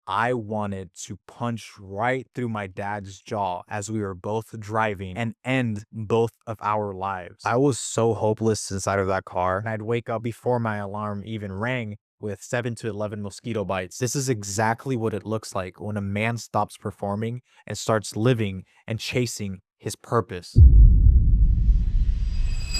I wanted to punch right through my dad's jaw as we were both driving and end both of our lives. I was so hopeless inside of that car, and I'd wake up before my alarm even rang with 7 to 11 mosquito bites. This is exactly what it looks like when a man stops performing and starts living and chasing his purpose.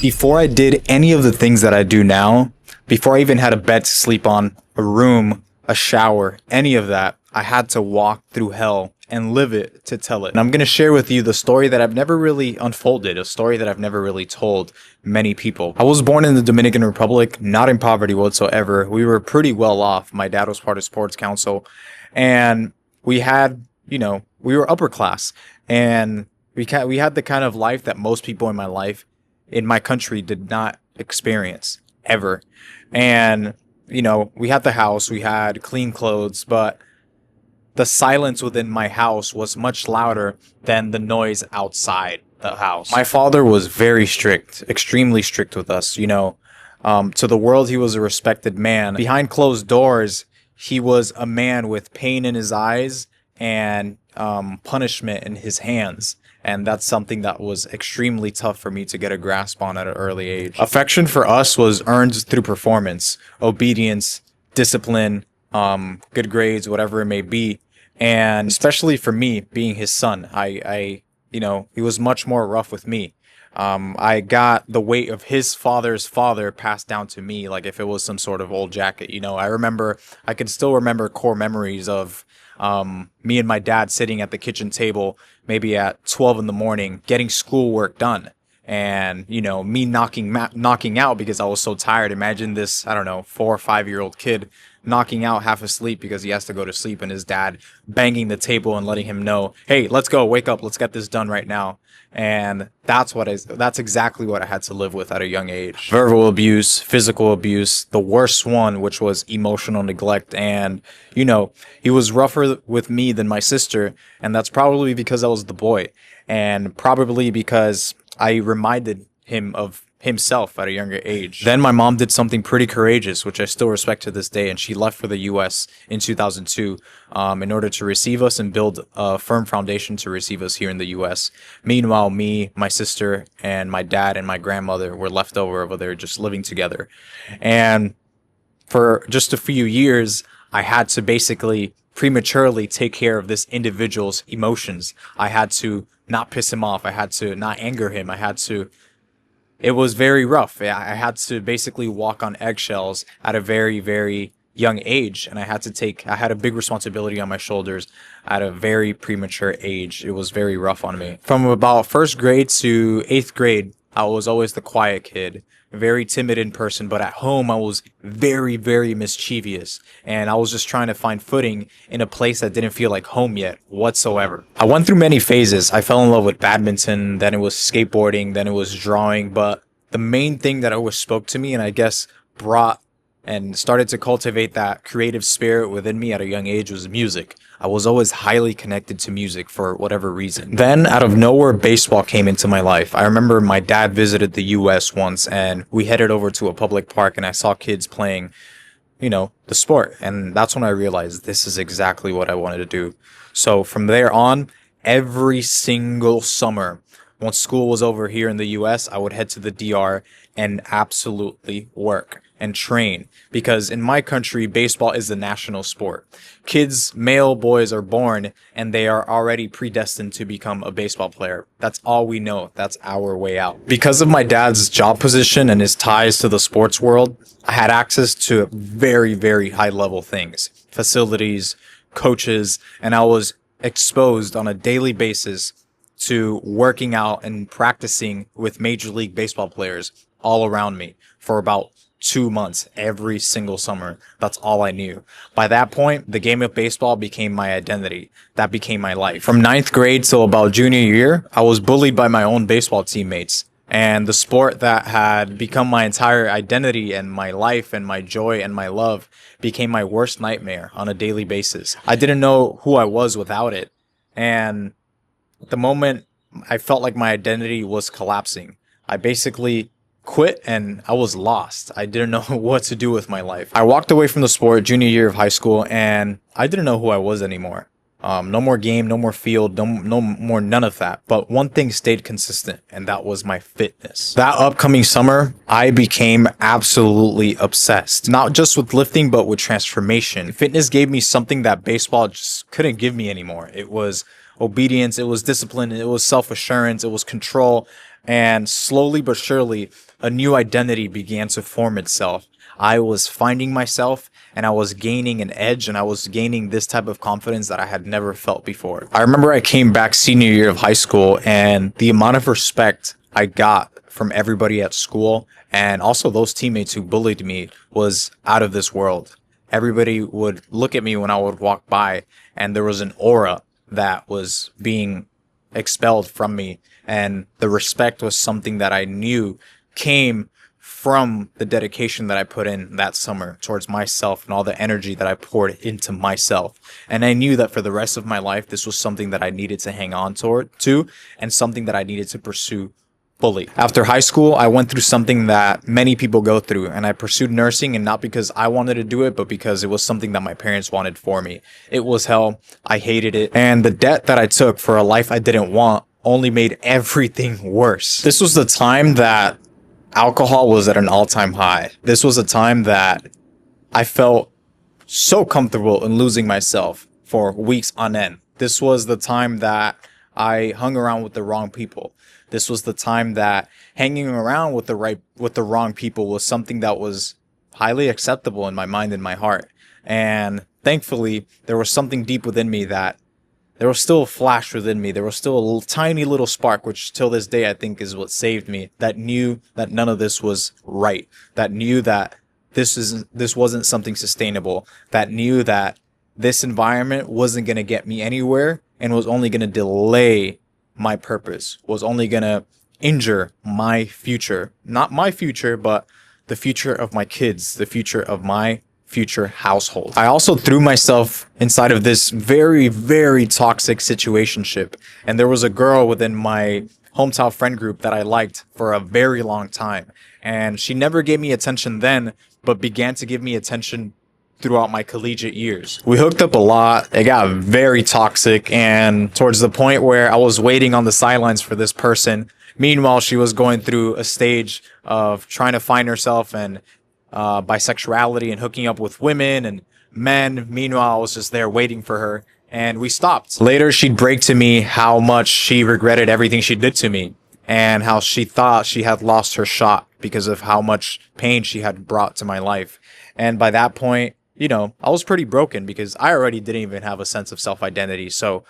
Before I did any of the things that I do now, before I even had a bed to sleep on, a room, a shower, any of that, I had to walk through hell and live it to tell it. And I'm going to share with you the story that I've never really unfolded, a story that I've never really told many people. I was born in the Dominican Republic, not in poverty whatsoever. We were pretty well off. My dad was part of sports council, and we had, we were upper class, and we had the kind of life that most people in my country did not experience ever. And, we had the house, we had clean clothes, but the silence within my house was much louder than the noise outside the house. My father was very strict, extremely strict with us, to the world, he was a respected man. Behind closed doors, he was a man with pain in his eyes and punishment in his hands. And that's something that was extremely tough for me to get a grasp on at an early age. Affection for us was earned through performance, obedience, discipline, good grades, whatever it may be. And especially for me, being his son, he was much more rough with me. I got the weight of his father's father passed down to me, like if it was some sort of old jacket. I could still remember core memories of me and my dad sitting at the kitchen table, maybe at 12 in the morning, getting schoolwork done. And, me knocking out because I was so tired. Imagine this, 4 or 5-year-old kid knocking out half asleep because he has to go to sleep, and his dad banging the table and letting him know, hey, let's go, wake up, let's get this done right now. And that's exactly what I had to live with at a young age. Verbal abuse, physical abuse, the worst one, which was emotional neglect. And, he was rougher with me than my sister. And that's probably because I was the boy, and probably because I reminded him of himself at a younger age. Then my mom did something pretty courageous, which I still respect to this day, and she left for the U.S. in 2002 in order to receive us and build a firm foundation to receive us here in the U.S. Meanwhile, me, my sister, and my dad and my grandmother were left over there just living together. And for just a few years, I had to basically prematurely take care of this individual's emotions. I had to not piss him off. I had to not anger him. It was very rough. I had to basically walk on eggshells at a very, very young age. And I had a big responsibility on my shoulders at a very premature age. It was very rough on me. From about first grade to 8th grade, I was always the quiet kid, very timid in person, but at home I was very, very mischievous, and I was just trying to find footing in a place that didn't feel like home yet whatsoever. I went through many phases. I fell in love with badminton, then it was skateboarding, then it was drawing, but the main thing that always spoke to me, and I guess brought and started to cultivate that creative spirit within me at a young age, was music. I was always highly connected to music for whatever reason. Then out of nowhere, baseball came into my life. I remember my dad visited the US once, and we headed over to a public park, and I saw kids playing, the sport. And that's when I realized this is exactly what I wanted to do. So from there on, every single summer, once school was over here in the US, I would head to the DR and absolutely work and train, because in my country, baseball is the national sport. Kids, male boys, are born and they are already predestined to become a baseball player. That's all we know. That's our way out. Because of my dad's job position and his ties to the sports world, I had access to very, very high level things, facilities, coaches, and I was exposed on a daily basis to working out and practicing with Major League Baseball players all around me for about 2 months every single summer. That's all I knew. By that point, the game of baseball became my identity. That became my life. From 9th grade till about junior year, I was bullied by my own baseball teammates. And the sport that had become my entire identity and my life and my joy and my love became my worst nightmare on a daily basis. I didn't know who I was without it. And at the moment, I felt like my identity was collapsing. I basically quit and I was lost. I didn't know what to do with my life. I walked away from the sport junior year of high school and I didn't know who I was anymore. No more game, no more field, no more none of that. But one thing stayed consistent, and that was my fitness. That upcoming summer, I became absolutely obsessed. Not just with lifting, but with transformation. Fitness gave me something that baseball just couldn't give me anymore. It was obedience, it was discipline, it was self-assurance, it was control. And slowly but surely, a new identity began to form itself. I was finding myself and I was gaining an edge and I was gaining this type of confidence that I had never felt before. I remember I came back senior year of high school and the amount of respect I got from everybody at school and also those teammates who bullied me was out of this world. Everybody would look at me when I would walk by and there was an aura that was being expelled from me, and the respect was something that I knew came from the dedication that I put in that summer towards myself and all the energy that I poured into myself. And I knew that for the rest of my life, this was something that I needed to hang on to and something that I needed to pursue fully. After high school, I went through something that many people go through, and I pursued nursing, and not because I wanted to do it, but because it was something that my parents wanted for me. It was hell. I hated it. And the debt that I took for a life I didn't want only made everything worse. This was the time that alcohol was at an all-time high. This was a time that I felt so comfortable in losing myself for weeks on end. This was the time that I hung around with the wrong people. This was the time that hanging around with the wrong people was something that was highly acceptable in my mind and my heart. And thankfully, there was something deep within me that there was still a flash within me. There was still a tiny little spark, which till this day I think is what saved me, that knew that none of this was right, that knew that this wasn't something sustainable, that knew that this environment wasn't going to get me anywhere and was only going to delay my purpose, was only going to injure my future. Not my future, but the future of my kids, the future of my future household. I also threw myself inside of this very, very toxic situationship. And there was a girl within my hometown friend group that I liked for a very long time. And she never gave me attention then, but began to give me attention throughout my collegiate years. We hooked up a lot. It got very toxic, and towards the point where I was waiting on the sidelines for this person. Meanwhile, she was going through a stage of trying to find herself and bisexuality and hooking up with women and men. Meanwhile, I was just there waiting for her, and we stopped. Later, she'd break to me how much she regretted everything she did to me and how she thought she had lost her shot because of how much pain she had brought to my life. And by that point, you know, I was pretty broken because I already didn't even have a sense of self-identity. So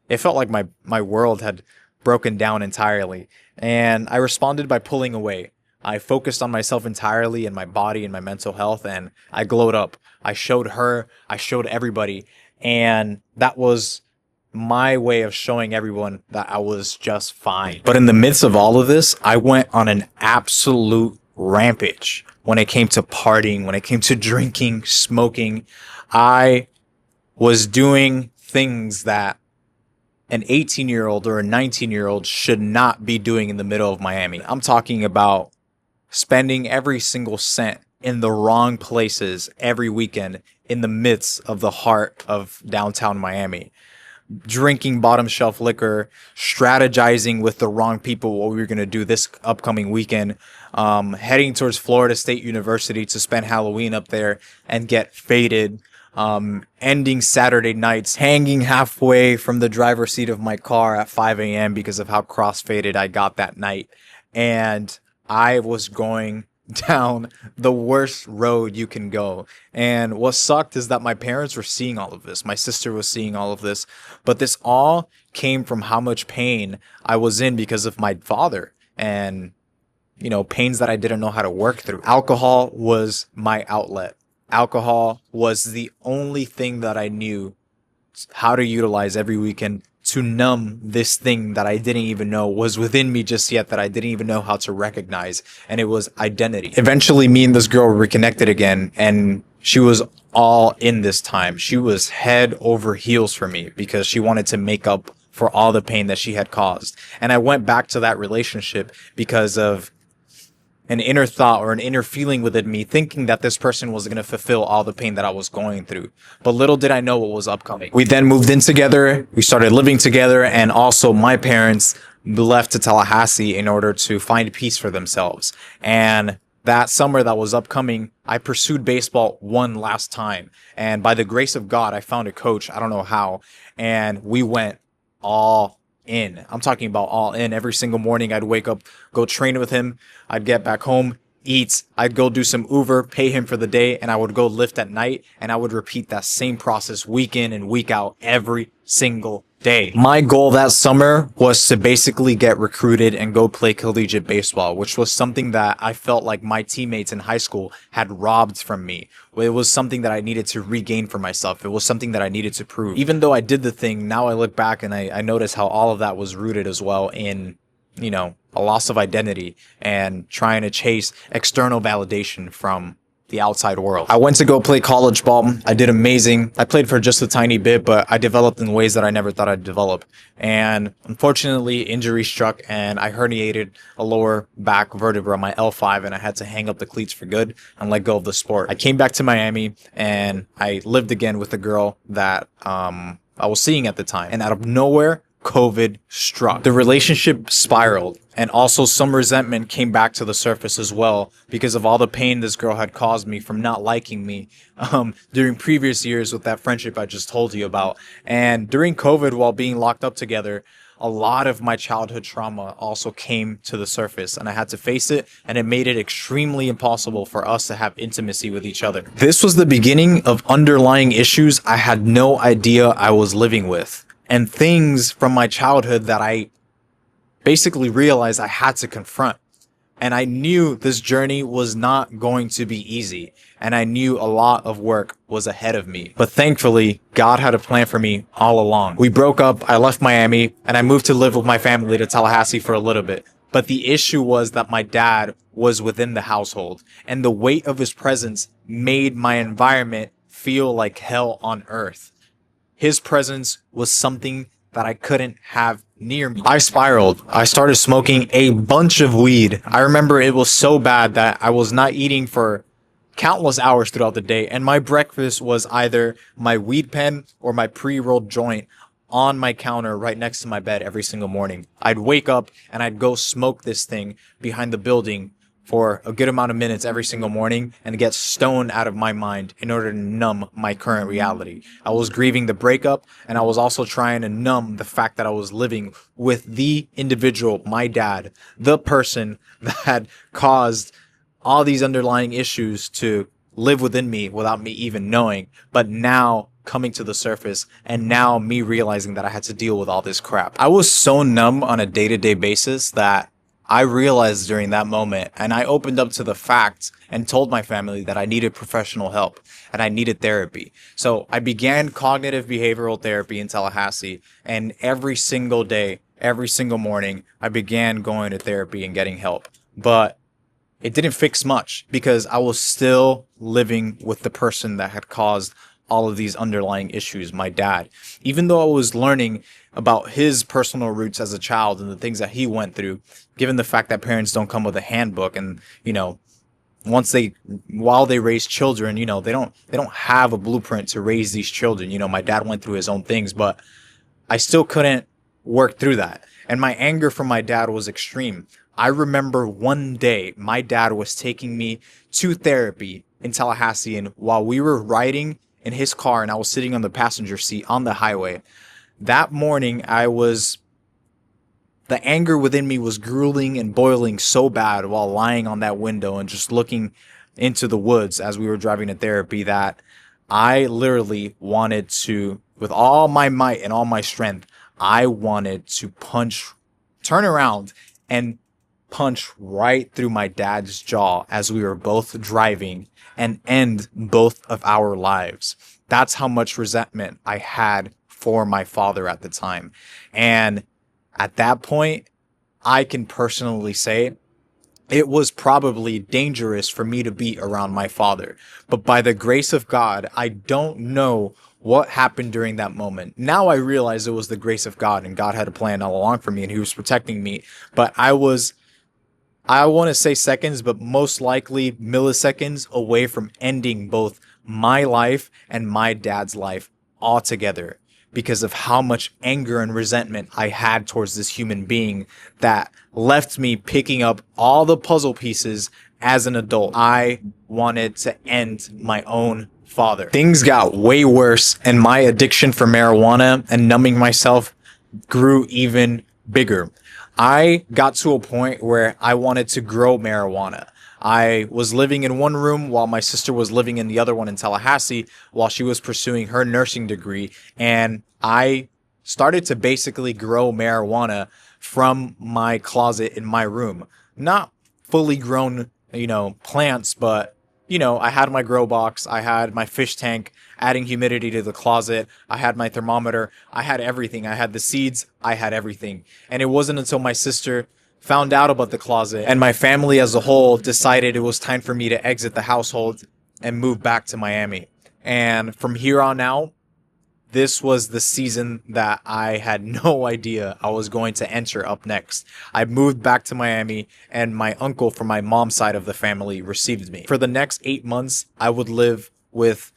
it felt like my world had broken down entirely. And I responded by pulling away. I focused on myself entirely and my body and my mental health, and I glowed up. I showed her, I showed everybody, and that was my way of showing everyone that I was just fine. But in the midst of all of this, I went on an absolute rampage. When it came to partying, when it came to drinking, smoking, I was doing things that an 18-year-old or a 19-year-old should not be doing in the middle of Miami. I'm talking about spending every single cent in the wrong places every weekend in the midst of the heart of downtown Miami. Drinking bottom shelf liquor, strategizing with the wrong people what we were going to do this upcoming weekend, heading towards Florida State University to spend Halloween up there and get faded, ending Saturday nights hanging halfway from the driver's seat of my car at 5 a.m. because of how cross-faded I got that night. And I was going down the worst road you can go. And what sucked is that my parents were seeing all of this. My sister was seeing all of this. But this all came from how much pain I was in because of my father and, you know, pains that I didn't know how to work through. Alcohol was my outlet. Alcohol was the only thing that I knew how to utilize every weekend to numb this thing that I didn't even know was within me just yet, that I didn't even know how to recognize. And it was identity. Eventually, me and this girl reconnected again, and she was all in this time. She was head over heels for me because she wanted to make up for all the pain that she had caused. And I went back to that relationship because of an inner thought or an inner feeling within me, thinking that this person was going to fulfill all the pain that I was going through. But little did I know what was upcoming. We then moved in together. We started living together. And also my parents left to Tallahassee in order to find peace for themselves. And that summer that was upcoming, I pursued baseball one last time. And by the grace of God, I found a coach. I don't know how. And we went all in. I'm talking about all in. Every single morning I'd wake up, go train with him. I'd get back home, eat. I'd go do some Uber, pay him for the day, and I would go lift at night. And I would repeat that same process week in and week out every single day. My goal that summer was to basically get recruited and go play collegiate baseball, which was something that I felt like my teammates in high school had robbed from me. It was something that I needed to regain for myself. It was something that I needed to prove. Even though I did the thing, now I look back and I notice how all of that was rooted as well in, a loss of identity and trying to chase external validation from the outside world. I went to go play college ball. I did amazing. I played for just a tiny bit, but I developed in ways that I never thought I'd develop. And unfortunately, injury struck and I herniated a lower back vertebra, my L5, and I had to hang up the cleats for good and let go of the sport. I came back to Miami and I lived again with a girl that I was seeing at the time. And out of nowhere, COVID struck. The relationship spiraled, and also some resentment came back to the surface as well because of all the pain this girl had caused me from not liking me during previous years with that friendship I just told you about. And during COVID, while being locked up together, a lot of my childhood trauma also came to the surface, and I had to face it, and it made it extremely impossible for us to have intimacy with each other. This was the beginning of underlying issues I had no idea I was living with, and things from my childhood that I basically realized I had to confront. And I knew this journey was not going to be easy, and I knew a lot of work was ahead of me. But thankfully, God had a plan for me all along. We broke up, I left Miami, and I moved to live with my family to Tallahassee for a little bit. But the issue was that my dad was within the household, and the weight of his presence made my environment feel like hell on earth. His presence was something that I couldn't have near me. I spiraled. I started smoking a bunch of weed. I remember it was so bad that I was not eating for countless hours throughout the day, and my breakfast was either my weed pen or my pre-rolled joint on my counter right next to my bed every single morning. I'd wake up and I'd go smoke this thing behind the building for a good amount of minutes every single morning and get stoned out of my mind in order to numb my current reality. I was grieving the breakup, and I was also trying to numb the fact that I was living with the individual, my dad, the person that had caused all these underlying issues to live within me without me even knowing, but now coming to the surface, and now me realizing that I had to deal with all this crap. I was so numb on a day-to-day basis that I realized during that moment, and I opened up to the facts and told my family that I needed professional help and I needed therapy. So I began cognitive behavioral therapy in Tallahassee, and every single day, every single morning, I began going to therapy and getting help. But it didn't fix much because I was still living with the person that had caused all of these underlying issues, my dad. Even though I was learning about his personal roots as a child and the things that he went through, given the fact that parents don't come with a handbook, and while they raise children, they don't have a blueprint to raise these children. My dad went through his own things, but I still couldn't work through that. And my anger from my dad was extreme. I remember one day my dad was taking me to therapy in Tallahassee, and while we were riding in his car and I was sitting on the passenger seat on the highway, that morning the anger within me was grueling and boiling so bad while lying on that window and just looking into the woods as we were driving to therapy that I literally wanted to, with all my might and all my strength, I wanted to turn around and punch right through my dad's jaw as we were both driving and end both of our lives. That's how much resentment I had for my father at the time. And at that point, I can personally say it was probably dangerous for me to be around my father. But by the grace of God, I don't know what happened during that moment. Now I realize it was the grace of God, and God had a plan all along for me and he was protecting me. But I was I want to say seconds, but most likely milliseconds away from ending both my life and my dad's life altogether because of how much anger and resentment I had towards this human being that left me picking up all the puzzle pieces as an adult. I wanted to end my own father. Things got way worse, and my addiction for marijuana and numbing myself grew even bigger. I got to a point where I wanted to grow marijuana. I was living in one room while my sister was living in the other one in Tallahassee while she was pursuing her nursing degree. And I started to basically grow marijuana from my closet in my room. Not fully grown, plants, but I had my grow box, I had my fish tank, adding humidity to the closet, I had my thermometer, I had everything. I had the seeds, I had everything. And it wasn't until my sister found out about the closet and my family as a whole decided it was time for me to exit the household and move back to Miami. And from here on out, this was the season that I had no idea I was going to enter up next. I moved back to Miami, and my uncle from my mom's side of the family received me. For the next 8 months, I would live with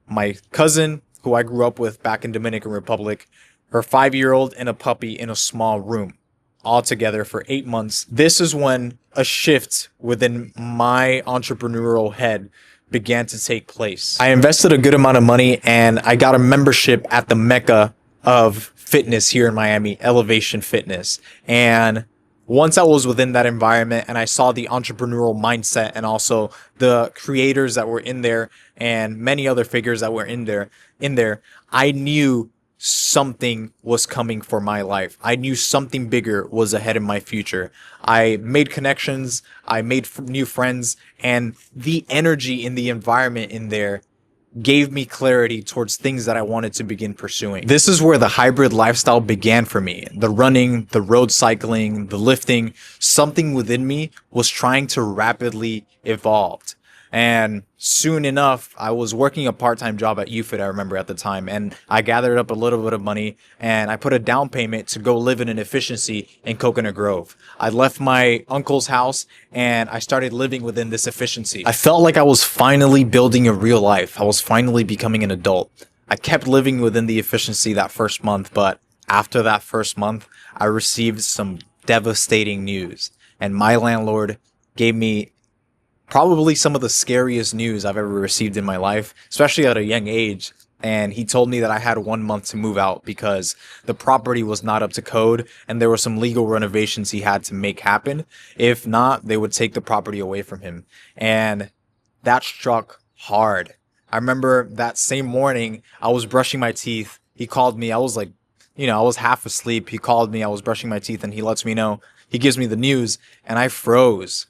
my cousin, who I grew up with back in Dominican Republic, her 5-year-old, and a puppy in a small room, all together for 8 months. This is when a shift within my entrepreneurial head began to take place. I invested a good amount of money and I got a membership at the mecca of fitness here in Miami, Elevation Fitness. And once I was within that environment and I saw the entrepreneurial mindset and also the creators that were in there and many other figures that were in there, I knew something was coming for my life. I knew something bigger was ahead in my future. I made connections, I made new friends, and the energy in the environment in there gave me clarity towards things that I wanted to begin pursuing. This is where the hybrid lifestyle began for me. The running, the road cycling, the lifting, something within me was trying to rapidly evolve. And soon enough, I was working a part-time job at UFIT, I remember at the time, and I gathered up a little bit of money and I put a down payment to go live in an efficiency in Coconut Grove. I left my uncle's house and I started living within this efficiency. I felt like I was finally building a real life. I was finally becoming an adult. I kept living within the efficiency that first month, but after that first month, I received some devastating news, and my landlord gave me probably some of the scariest news I've ever received in my life, especially at a young age. And he told me that I had 1 month to move out because the property was not up to code and there were some legal renovations he had to make happen. If not, they would take the property away from him. And that struck hard. I remember that same morning, I was brushing my teeth. He called me. I was like, I was half asleep. He called me. I was brushing my teeth and he lets me know. He gives me the news and I froze.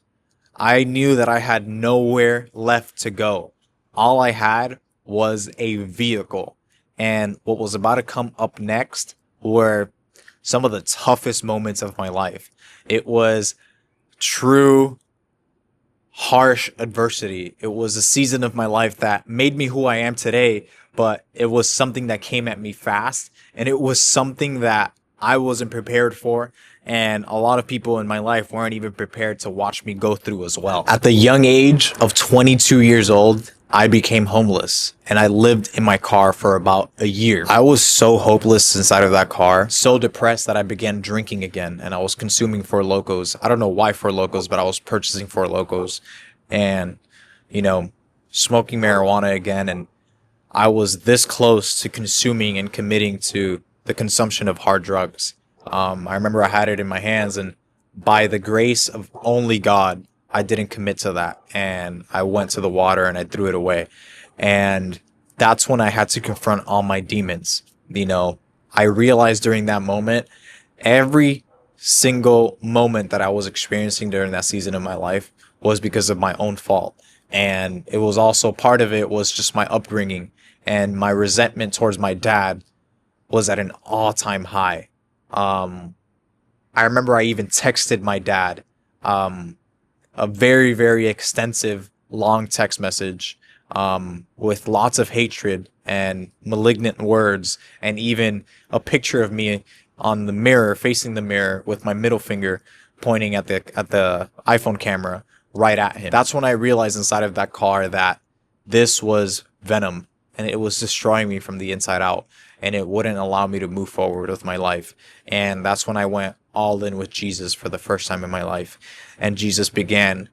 I knew that I had nowhere left to go. All I had was a vehicle. And what was about to come up next were some of the toughest moments of my life. It was true, harsh adversity. It was a season of my life that made me who I am today, but it was something that came at me fast. And it was something that I wasn't prepared for. And a lot of people in my life weren't even prepared to watch me go through as well. At the young age of 22 years old, I became homeless and I lived in my car for about a year. I was so hopeless inside of that car, so depressed that I began drinking again and I was consuming Four Locos. I don't know why Four Locos, but I was purchasing Four Locos and, smoking marijuana again. And I was this close to consuming and committing to the consumption of hard drugs. I remember I had it in my hands and by the grace of only God, I didn't commit to that. And I went to the water and I threw it away. And that's when I had to confront all my demons. I realized during that moment, every single moment that I was experiencing during that season of my life was because of my own fault. And it was also part of it was just my upbringing and my resentment towards my dad was at an all-time high. I remember I even texted my dad a very, very extensive, long text message with lots of hatred and malignant words, and even a picture of me on the mirror, facing the mirror with my middle finger pointing at the iPhone camera right at him. That's when I realized inside of that car that this was venom, and it was destroying me from the inside out, and it wouldn't allow me to move forward with my life. And that's when I went all in with Jesus for the first time in my life, and Jesus began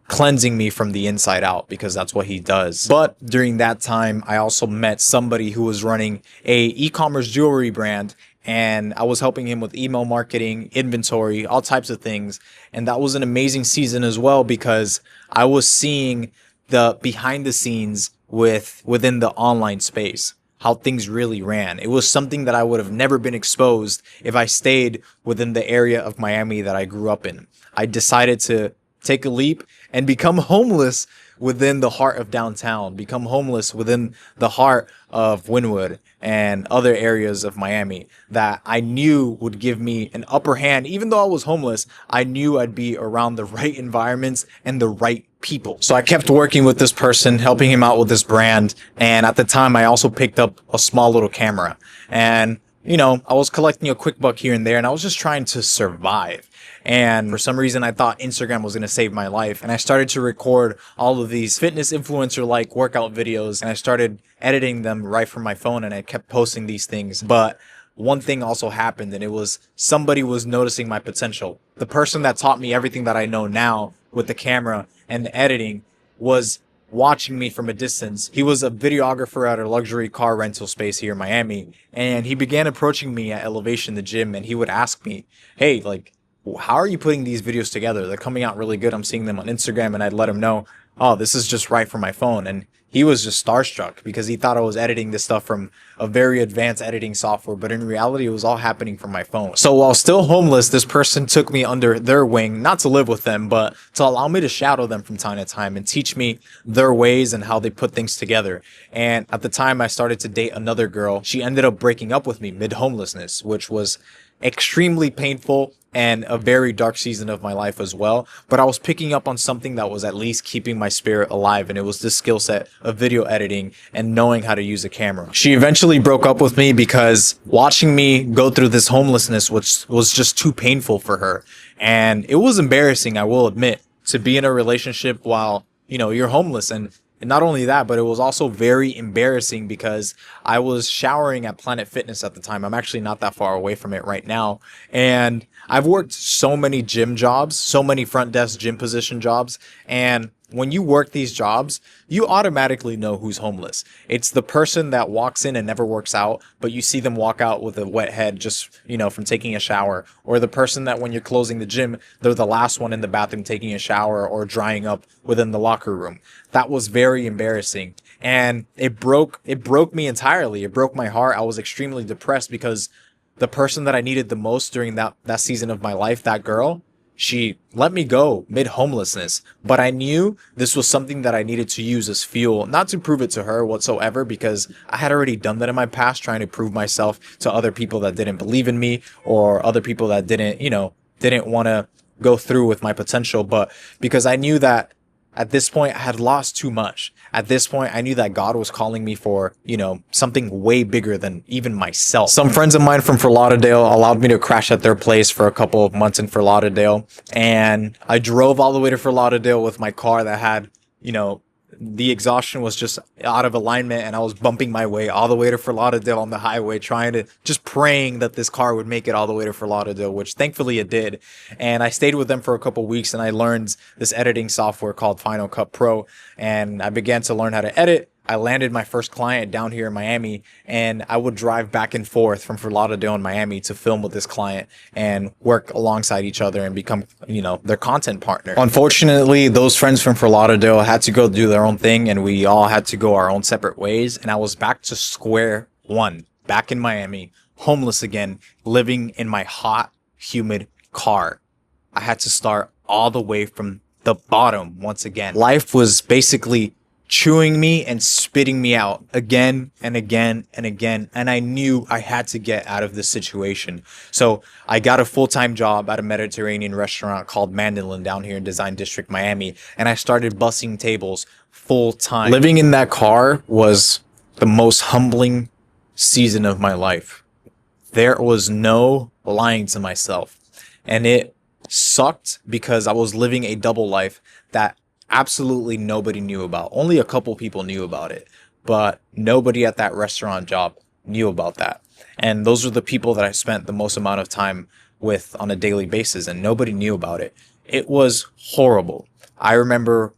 cleansing me from the inside out, because that's what he does. But during that time, I also met somebody who was running a e-commerce jewelry brand, and I was helping him with email marketing, inventory, all types of things. And that was an amazing season as well, because I was seeing the behind the scenes within the online space, how things really ran. It was something that I would have never been exposed if I stayed within the area of Miami that I grew up in. I decided to take a leap and become homeless within the heart of downtown, become homeless within the heart of Wynwood and other areas of Miami that I knew would give me an upper hand. Even though I was homeless, I knew I'd be around the right environments and the right people. So I kept working with this person, helping him out with this brand. And at the time, I also picked up a small little camera. And, you know, I was collecting a quick buck here and there, and I was just trying to survive. And for some reason, I thought Instagram was going to save my life. And I started to record all of these fitness influencer-like workout videos, and I started editing them right from my phone, and I kept posting these things. But one thing also happened, and it was somebody was noticing my potential. The person that taught me everything that I know now with the camera and the editing was watching me from a distance. He was a videographer at a luxury car rental space here in Miami, and he began approaching me at Elevation, the gym, and he would ask me, hey, like, how are you putting these videos together? They're coming out really good. I'm seeing them on Instagram. And I'd let him know, oh, this is just right from my phone. And he was just starstruck because he thought I was editing this stuff from a very advanced editing software. But in reality, it was all happening from my phone. So while still homeless, this person took me under their wing, not to live with them, but to allow me to shadow them from time to time and teach me their ways and how they put things together. And at the time, I started to date another girl. She ended up breaking up with me mid-homelessness, which was extremely painful and a very dark season of my life as well. But I was picking up on something that was at least keeping my spirit alive, and it was this skill set of video editing and knowing how to use a camera. She eventually broke up with me because watching me go through this homelessness, which was just too painful for her. And it was embarrassing, I will admit, to be in a relationship while, you know, you're homeless. And not only that, but it was also very embarrassing because I was showering at Planet Fitness at the time. I'm actually not that far away from it right now. And I've worked so many gym jobs, so many front desk gym position jobs. And when you work these jobs, you automatically know who's homeless. It's the person that walks in and never works out, but you see them walk out with a wet head just, you know, from taking a shower. Or the person that when you're closing the gym, they're the last one in the bathroom taking a shower or drying up within the locker room. That was very embarrassing. And it broke me entirely. It broke my heart. I was extremely depressed because the person that I needed the most during that season of my life, that girl, she let me go mid-homelessness, but I knew this was something that I needed to use as fuel, not to prove it to her whatsoever, because I had already done that in my past, trying to prove myself to other people that didn't believe in me or other people that didn't want to go through with my potential. But because I knew that at this point I had lost too much. At this point, I knew that God was calling me for, you know, something way bigger than even myself. Some friends of mine from Fort Lauderdale allowed me to crash at their place for a couple of months in Fort Lauderdale. And I drove all the way to Fort Lauderdale with my car that had, you know, the exhaustion was just out of alignment, and I was bumping my way all the way to Fort Lauderdale on the highway, just praying that this car would make it all the way to Fort Lauderdale, which thankfully it did. And I stayed with them for a couple of weeks, and I learned this editing software called Final Cut Pro, and I began to learn how to edit. I landed my first client down here in Miami, and I would drive back and forth from Fort Lauderdale and Miami to film with this client and work alongside each other and become, you know, their content partner. Unfortunately, those friends from Fort Lauderdale had to go do their own thing, and we all had to go our own separate ways. And I was back to square one, back in Miami, homeless again, living in my hot, humid car. I had to start all the way from the bottom once again. Life was basically chewing me and spitting me out again and again and again. And I knew I had to get out of this situation. So I got a full-time job at a Mediterranean restaurant called Mandolin down here in Design District, Miami. And I started bussing tables full-time. Living in that car was the most humbling season of my life. There was no lying to myself. And it sucked because I was living a double life that absolutely nobody knew about. Only a couple people knew about it, but nobody at that restaurant job knew about that. And those were the people that I spent the most amount of time with on a daily basis, and nobody knew about it. It was horrible. I remember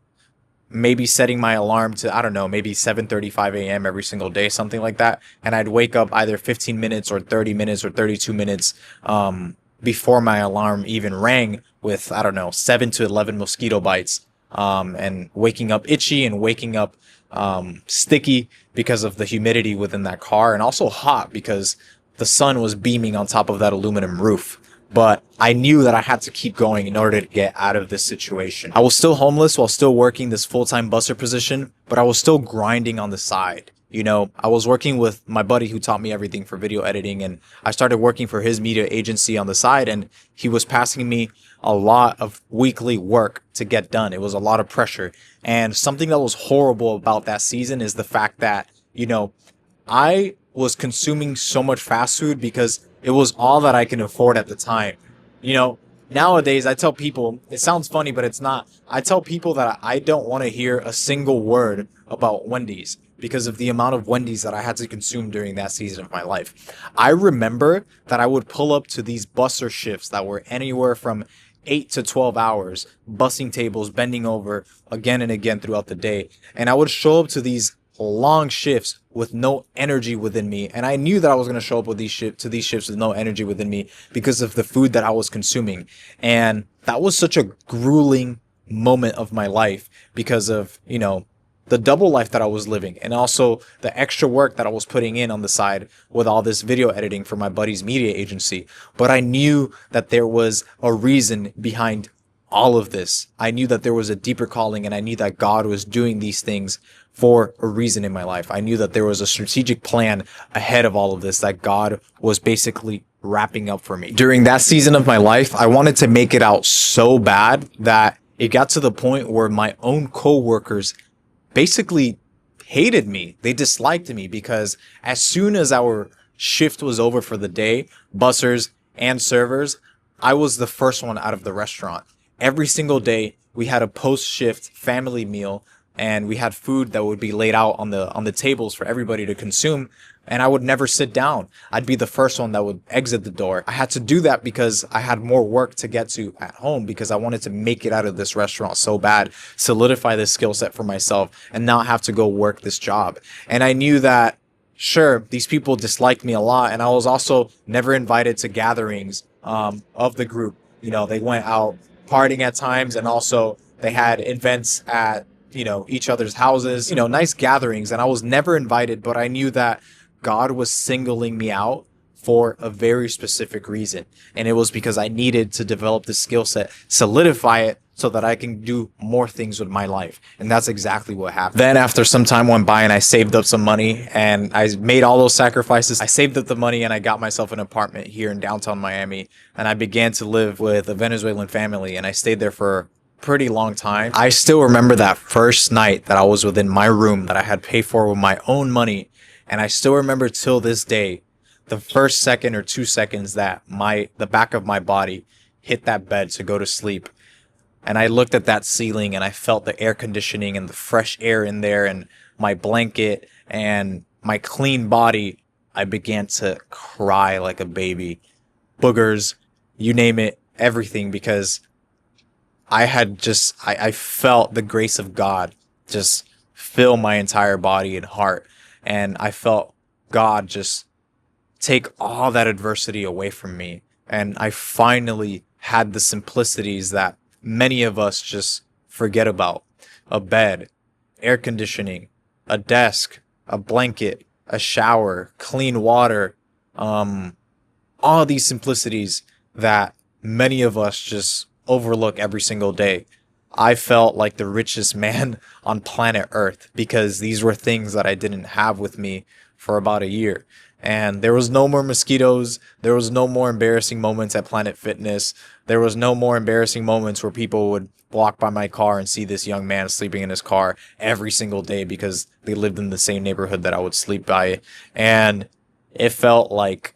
maybe setting my alarm to, I don't know, maybe 7:35 a.m. every single day, something like that, and I'd wake up either 15 minutes or 30 minutes or 32 minutes before my alarm even rang with, I don't know, 7 to 11 mosquito bites, and waking up itchy and waking up sticky because of the humidity within that car, and also hot because the sun was beaming on top of that aluminum roof. But I knew that I had to keep going in order to get out of this situation. I was still homeless while still working this full-time busser position, but I was still grinding on the side. You know, I was working with my buddy who taught me everything for video editing, and I started working for his media agency on the side, and he was passing me a lot of weekly work to get done. It was a lot of pressure. And something that was horrible about that season is the fact that, you know, I was consuming so much fast food because it was all that I can afford at the time. You know, nowadays I tell people, it sounds funny, but it's not. I tell people that I don't want to hear a single word about Wendy's because of the amount of Wendy's that I had to consume during that season of my life. I remember that I would pull up to these busser shifts that were anywhere from 8 to 12 hours, bussing tables, bending over again and again throughout the day. And I would show up to these long shifts with no energy within me, and I knew that I was going to show up with these shifts with no energy within me because of the food that I was consuming. And that was such a grueling moment of my life because of, you know, the double life that I was living, and also the extra work that I was putting in on the side with all this video editing for my buddy's media agency. But I knew that there was a reason behind all of this. I knew that there was a deeper calling, and I knew that God was doing these things for a reason in my life. I knew that there was a strategic plan ahead of all of this that God was basically wrapping up for me. During that season of my life, I wanted to make it out so bad that it got to the point where my own coworkers basically hated me. They disliked me because as soon as our shift was over for the day, bussers and servers, I was the first one out of the restaurant. Every single day, we had a post-shift family meal, and we had food that would be laid out on the tables for everybody to consume, and I would never sit down. I'd be the first one that would exit the door. I had to do that because I had more work to get to at home, because I wanted to make it out of this restaurant so bad, solidify this skill set for myself, and not have to go work this job. And I knew that, sure, these people disliked me a lot, and I was also never invited to gatherings of the group. You know, they went out partying at times, and also they had events at, you know, each other's houses, you know, nice gatherings, and I was never invited. But I knew that God was singling me out for a very specific reason, and it was because I needed to develop the skill set, solidify it, so that I can do more things with my life. And that's exactly what happened. Then after some time went by and I saved up some money and I made all those sacrifices, I saved up the money and I got myself an apartment here in downtown Miami, and I began to live with a Venezuelan family, and I stayed there for a pretty long time. I still remember that first night that I was within my room that I had paid for with my own money, and I still remember till this day the first second or 2 seconds that the back of my body hit that bed to go to sleep. And I looked at that ceiling and I felt the air conditioning and the fresh air in there and my blanket and my clean body. I began to cry like a baby. Boogers, you name it, everything, because I felt the grace of God just fill my entire body and heart. And I felt God just take all that adversity away from me. And I finally had the simplicities that many of us just forget about: a bed, air conditioning, a desk, a blanket, a shower, clean water, all these simplicities that many of us just overlook every single day. I felt like the richest man on planet Earth because these were things that I didn't have with me for about a year. And there was no more mosquitoes. There was no more embarrassing moments at Planet Fitness. There was no more embarrassing moments where people would walk by my car and see this young man sleeping in his car every single day because they lived in the same neighborhood that I would sleep by. And it felt like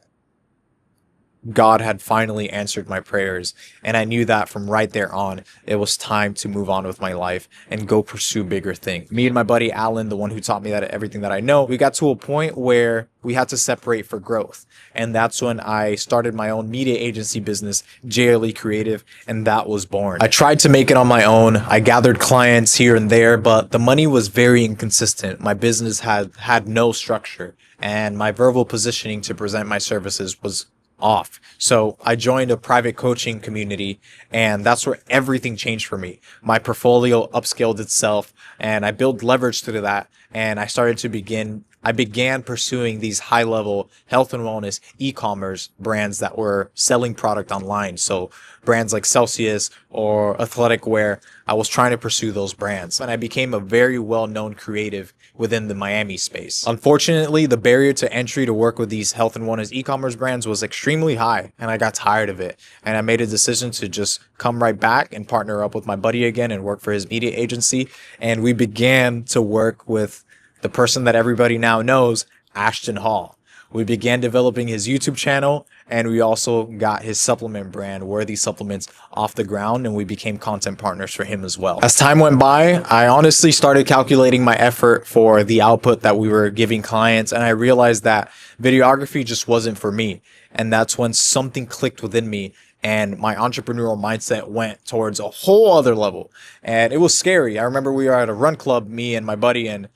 God had finally answered my prayers. And I knew that from right there on, it was time to move on with my life and go pursue bigger things. Me and my buddy Alan, the one who taught me that everything that I know, we got to a point where we had to separate for growth. And that's when I started my own media agency business, JLE Creative, and that was born. I tried to make it on my own. I gathered clients here and there, but the money was very inconsistent. My business had no structure, and my verbal positioning to present my services was off. So I joined a private coaching community, and that's where everything changed for me. My portfolio upscaled itself, and I built leverage through that. And I began pursuing these high level health and wellness e-commerce brands that were selling product online. So brands like Celsius or athletic wear, I was trying to pursue those brands. And I became a very well-known creative within the Miami space. Unfortunately, the barrier to entry to work with these health and wellness e-commerce brands was extremely high, and I got tired of it. And I made a decision to just come right back and partner up with my buddy again and work for his media agency. And we began to work with the person that everybody now knows, Ashton Hall. We began developing his YouTube channel, and we also got his supplement brand, Worthy Supplements, off the ground, and we became content partners for him as well. As time went by, I honestly started calculating my effort for the output that we were giving clients, and I realized that videography just wasn't for me. And that's when something clicked within me, and my entrepreneurial mindset went towards a whole other level. And it was scary. I remember we were at a run club, me and my buddy, and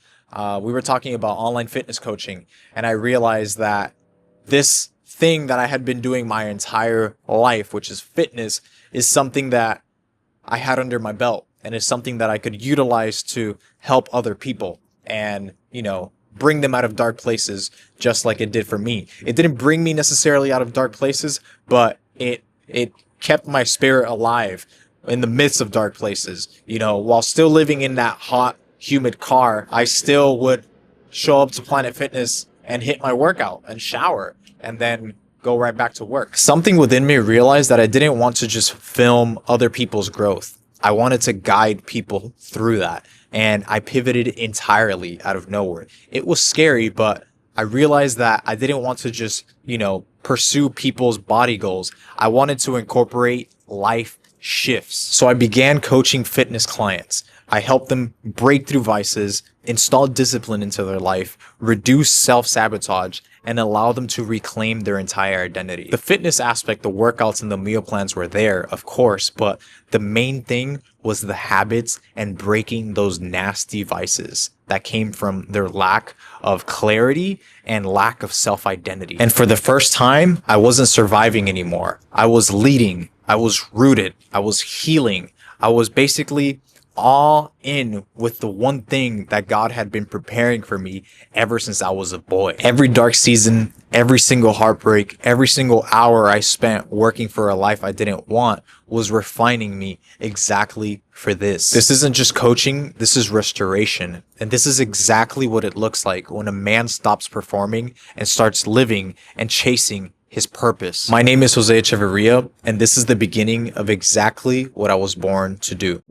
we were talking about online fitness coaching, and I realized that this thing that I had been doing my entire life, which is fitness, is something that I had under my belt, and is something that I could utilize to help other people and, bring them out of dark places just like it did for me. It didn't bring me necessarily out of dark places, but it kept my spirit alive in the midst of dark places. While still living in that hot, humid car, I still would show up to Planet Fitness and hit my workout and shower and then go right back to work. Something within me realized that I didn't want to just film other people's growth. I wanted to guide people through that. And I pivoted entirely out of nowhere. It was scary, but I realized that I didn't want to just, pursue people's body goals. I wanted to incorporate life shifts. So I began coaching fitness clients. I helped them break through vices, install discipline into their life, reduce self-sabotage, and allow them to reclaim their entire identity. The fitness aspect, the workouts and the meal plans were there, of course, but the main thing was the habits and breaking those nasty vices that came from their lack of clarity and lack of self-identity. And for the first time, I wasn't surviving anymore. I was leading. I was rooted. I was healing. I was basically all in with the one thing that God had been preparing for me ever since I was a boy. Every dark season, every single heartbreak, every single hour I spent working for a life I didn't want was refining me exactly for this. This isn't just coaching, this is restoration. And this is exactly what it looks like when a man stops performing and starts living and chasing his purpose. My name is Jose Echeverria, and this is the beginning of exactly what I was born to do.